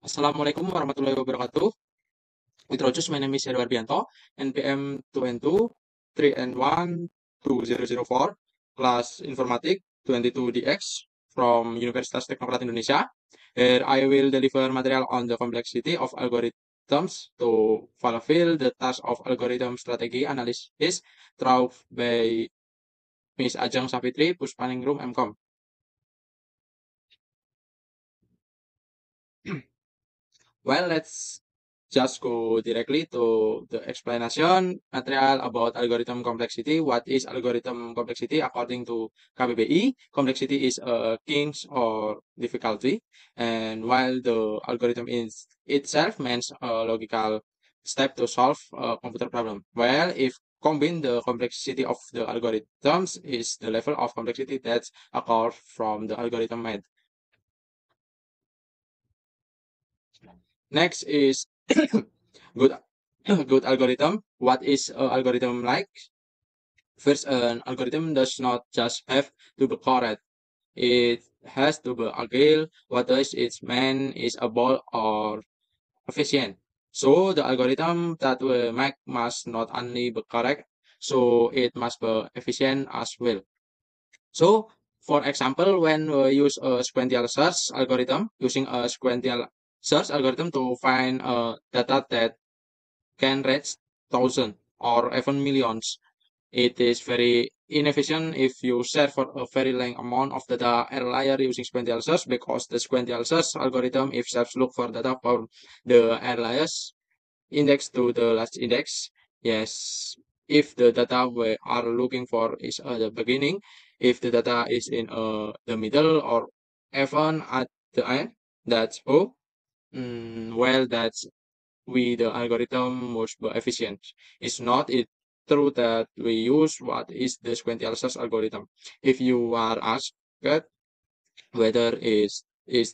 Assalamualaikum warahmatullahi wabarakatuh. Introduce, my name is Edward Bianto, NPM 2N2 3N1 2004, class Informatik 22DX from Universitas Teknokrat Indonesia. Here I will deliver material on the complexity of algorithms to fulfill the task of algorithm strategy analysis taught by Ms. Ajeng Savitri, Puspaningrum, MCom. Well, let's just go directly to the explanation material about algorithm complexity. What is algorithm complexity? According to KBBI, complexity is a kinks or difficulty, and while the algorithm is itself means a logical step to solve a computer problem. Well, if combine the complexity of the algorithms is the level of complexity that occurs from the algorithm made. Next is good good algorithm. What is an algorithm like? First, an algorithm does not just have to be correct. It has to be agile. What does it mean is able or efficient. So the algorithm that we make must not only be correct, so it must be efficient as well. So for example, when we use a sequential search algorithm, using a sequential search algorithm to find data that can reach thousands or even millions. It is very inefficient if you search for a very long amount of data earlier using sequential search because the sequential search algorithm itself look for data from the earliest index to the last index. Yes, if the data we are looking for is at the beginning, if the data is in the middle or even at the end, that's all. Well, that's we the algorithm must be efficient. It's not it true that we use what is the sequential search algorithm. If you are asked whether is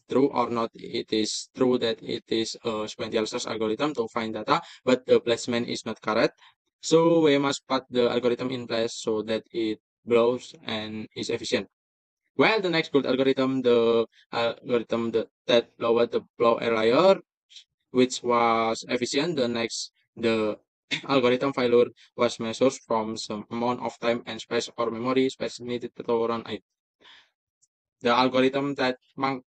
true or not, it is true that it is a sequential search algorithm to find data, but the placement is not correct. So we must put the algorithm in place so that it blows and is efficient. Well, the next good algorithm, the algorithm that lowered the blow earlier, which was efficient. The next, the algorithm failure was measured from some amount of time and space or memory space needed to run it. The algorithm that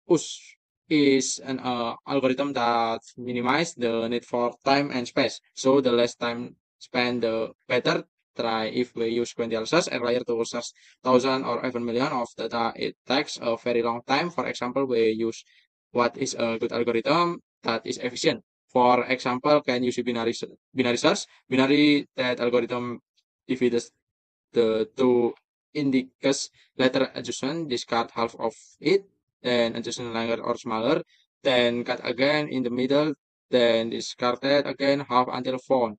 push is an algorithm that minimize the need for time and space. So the less time spent, the better. Try if we use sequential search earlier to search thousand or even million of data. It takes a very long time. For example, we use what is a good algorithm that is efficient. For example, can use binary search. Binary that algorithm divides the two indices letter adjustment, discard half of it, then adjustment longer or smaller, then cut again in the middle, then discarded again half until found.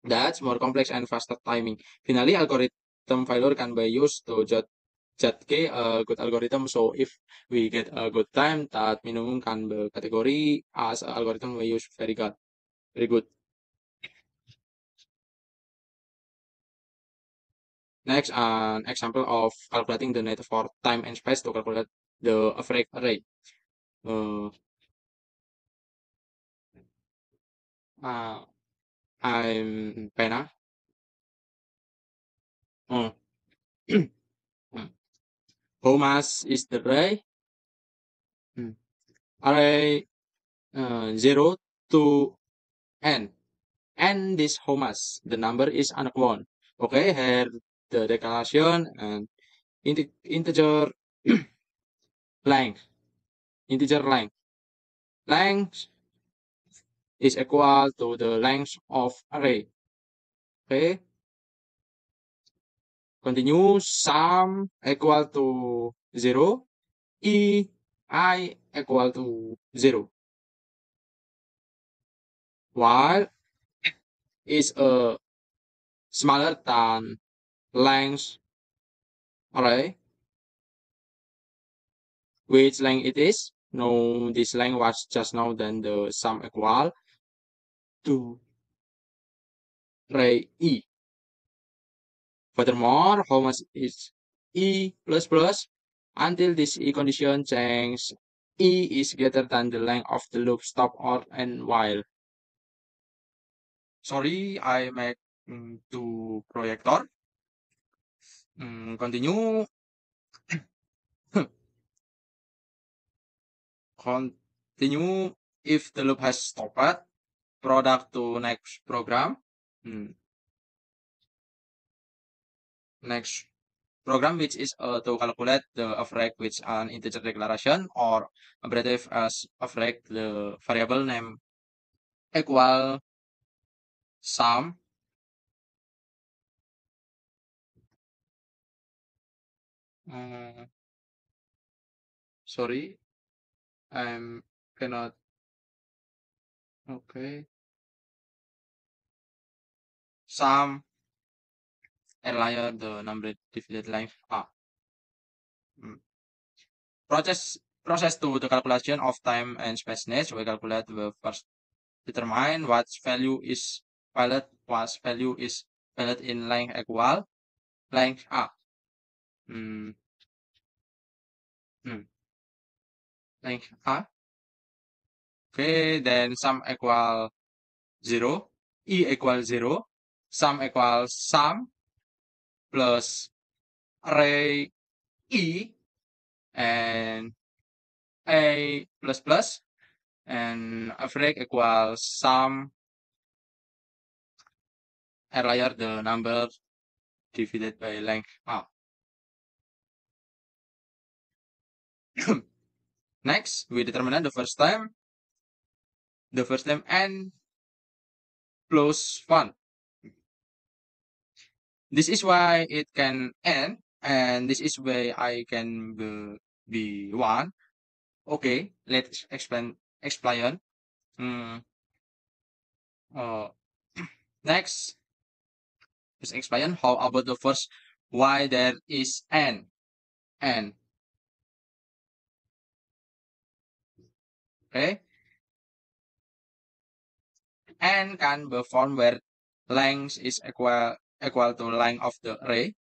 That's more complex and faster timing. Finally, algorithm failure can be used to judge a good algorithm. So if we get a good time, that minimum can be category as a algorithm we use very good. Very good. Next, an example of calculating the net for time and space to calculate the average array. Uh, uh, I'm Pena. Uh, how much is the array? Hmm. Array 0 to n. And this how much? The number is unknown. Okay, here the declaration and integer length. Integer length. Length is equal to the length of array. Okay, continue sum equal to 0, I equal to 0. While is smaller than length array, which length it is? No, this length was just now then the sum equal to array E. Furthermore, how much is E plus plus until this E condition change E is greater than the length of the loop stop or and while. Sorry, I make to projector. Continue. Continue if the loop has stopped. Product to next program. Next program, which is to calculate the average with an integer declaration or abbreviated as average the variable name equal sum. Sorry, I'm cannot. Okay, sum earlier the number divided length a. Mm. Process to the calculation of time and space needs. We calculate the first determine what value is valid in length equal length a. Mm, mm, Length a. Okay, then sum equal 0, e equal 0, sum equals sum plus array e and a plus plus and average equals sum earlier the number divided by length a. Next, we determine the first time n plus 1. This is why it can n, and this is why I can be 1. Okay, let's explain. Mm, uh, Next, let's explain how about the first why there is n. Okay, n can be formed where length is equal to length of the array.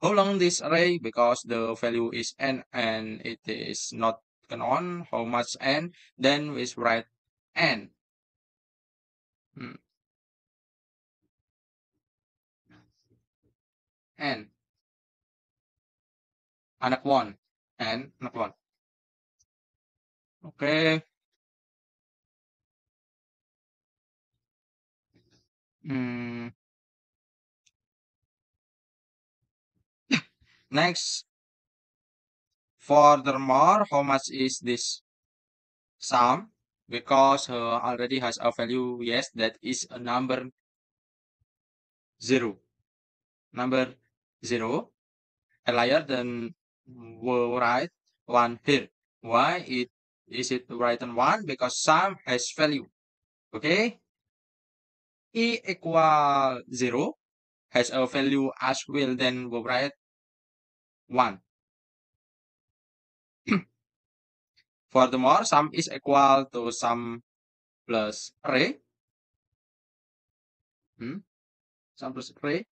How long this array? Because the value is n and it is not known how much n, then we write n. Hmm, N anak 1 n anak 1. Okay. Hmm. Next, furthermore, how much is this sum? Because already has a value, yes, that is a number 0. Number 0 earlier than we write 1 here. Why is it written 1? Because sum has value. Okay? E equal 0 has a value as well, then we write 1. Furthermore, sum is equal to sum plus array. Sum plus array.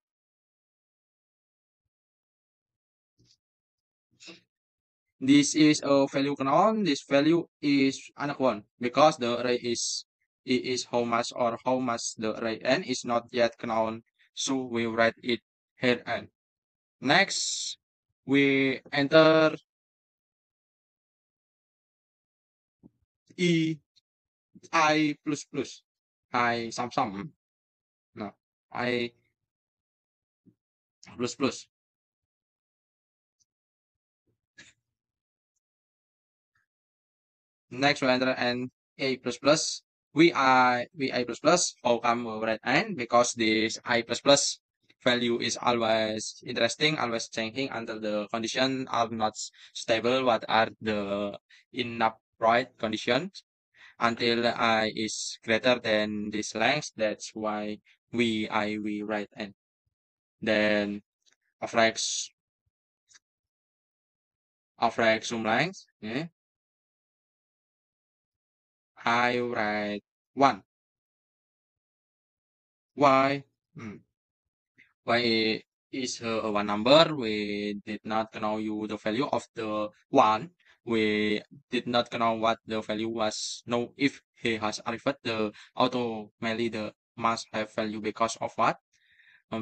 This is a value unknown. This value is unknown because the array is how much or how much the array n is not yet known. So we write it here n. Next, we enter e I plus plus. I sum. No, I plus plus. Next, we enter n a plus plus. Vi plus plus. How come we write n? Because this I plus plus value is always interesting, always changing until the condition are not stable. What are the enough right conditions? Until I is greater than this length, that's why we write n. Then average sum length, yeah, I write 1. Why? Why is one number? We did not know you the value of the 1. we did not know what the value was. Now, if he has arrived, the automatically the must have value because of what?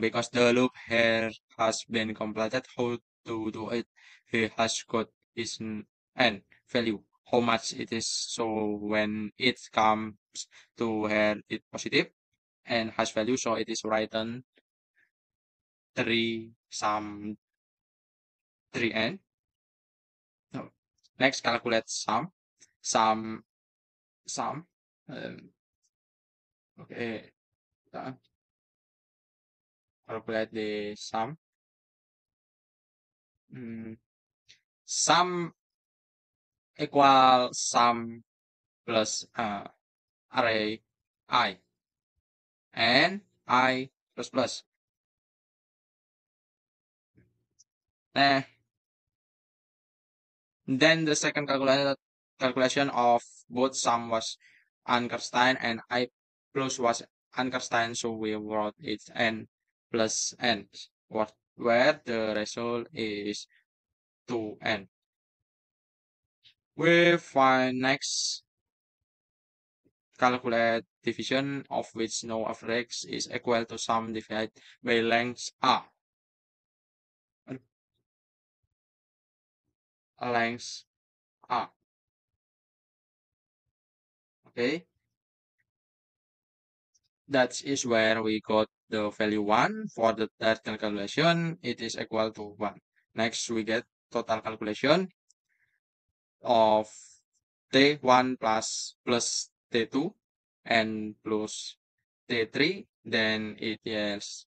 Because the loop here has been completed. How to do it? He has got his n value, how much it is. So when it comes to here, it positive and has value, so it is written 3 sum 3n. No. Next, calculate sum. Sum sum. Um, okay, uh, calculate the sum. Mm, sum equal sum plus array I and I plus plus. Nah, then the second calculation of both sum was Ankerstein and I plus was Ankerstein, so we wrote it n plus n, where the result is 2n. We find next calculate division of which no average is equal to sum divided by length a. Length a. Okay, that is where we got the value 1. For the third calculation, it is equal to 1. Next, we get total calculation of T1 plus T2 and plus T3. Then it is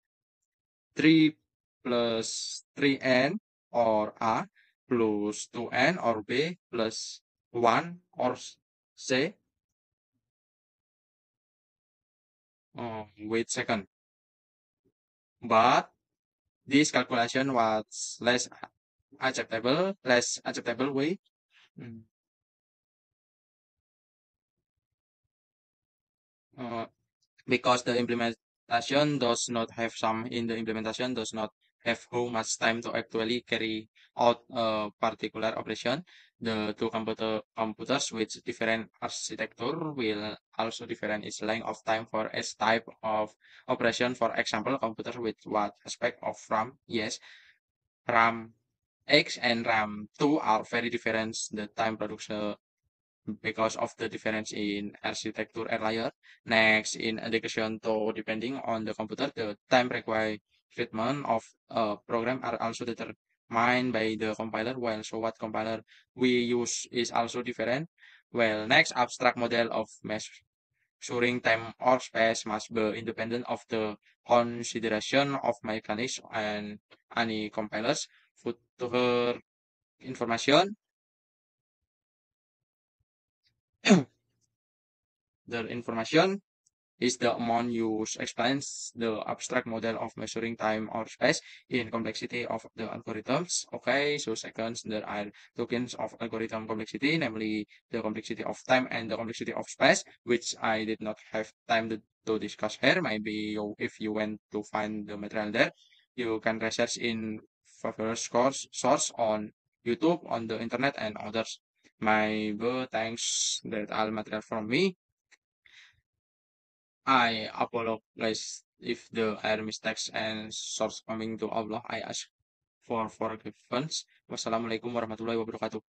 3 plus 3n or A plus 2n or B plus 1 or C. Wait second. But this calculation was less acceptable way. Mm, uh, because the implementation does not have some in the implementation does not have how much time to actually carry out a particular operation. The two computers with different architecture will also different its length of time for each type of operation. For example, computers with what aspect of RAM? Yes, RAM X and RAM 2 are very different. The time production because of the difference in architecture earlier. Next, in addition to depending on the computer, the time required treatment of a program are also determined by the compiler. Well, so what compiler we use is also different. Well, next, abstract model of measuring time or space must be independent of the consideration of mechanics and any compilers. Further information, the information is the amount used explains the abstract model of measuring time or space in complexity of the algorithms. Okay, so second, there are tokens of algorithm complexity, namely the complexity of time and the complexity of space, which I did not have time to discuss here. Maybe if you went to find the material there, you can research in various source on YouTube, on the internet, and others. Maybe thanks that all material from me. I apologize if there are mistakes and source coming to Allah. I ask for forgiveness. Wassalamualaikum warahmatullahi wabarakatuh.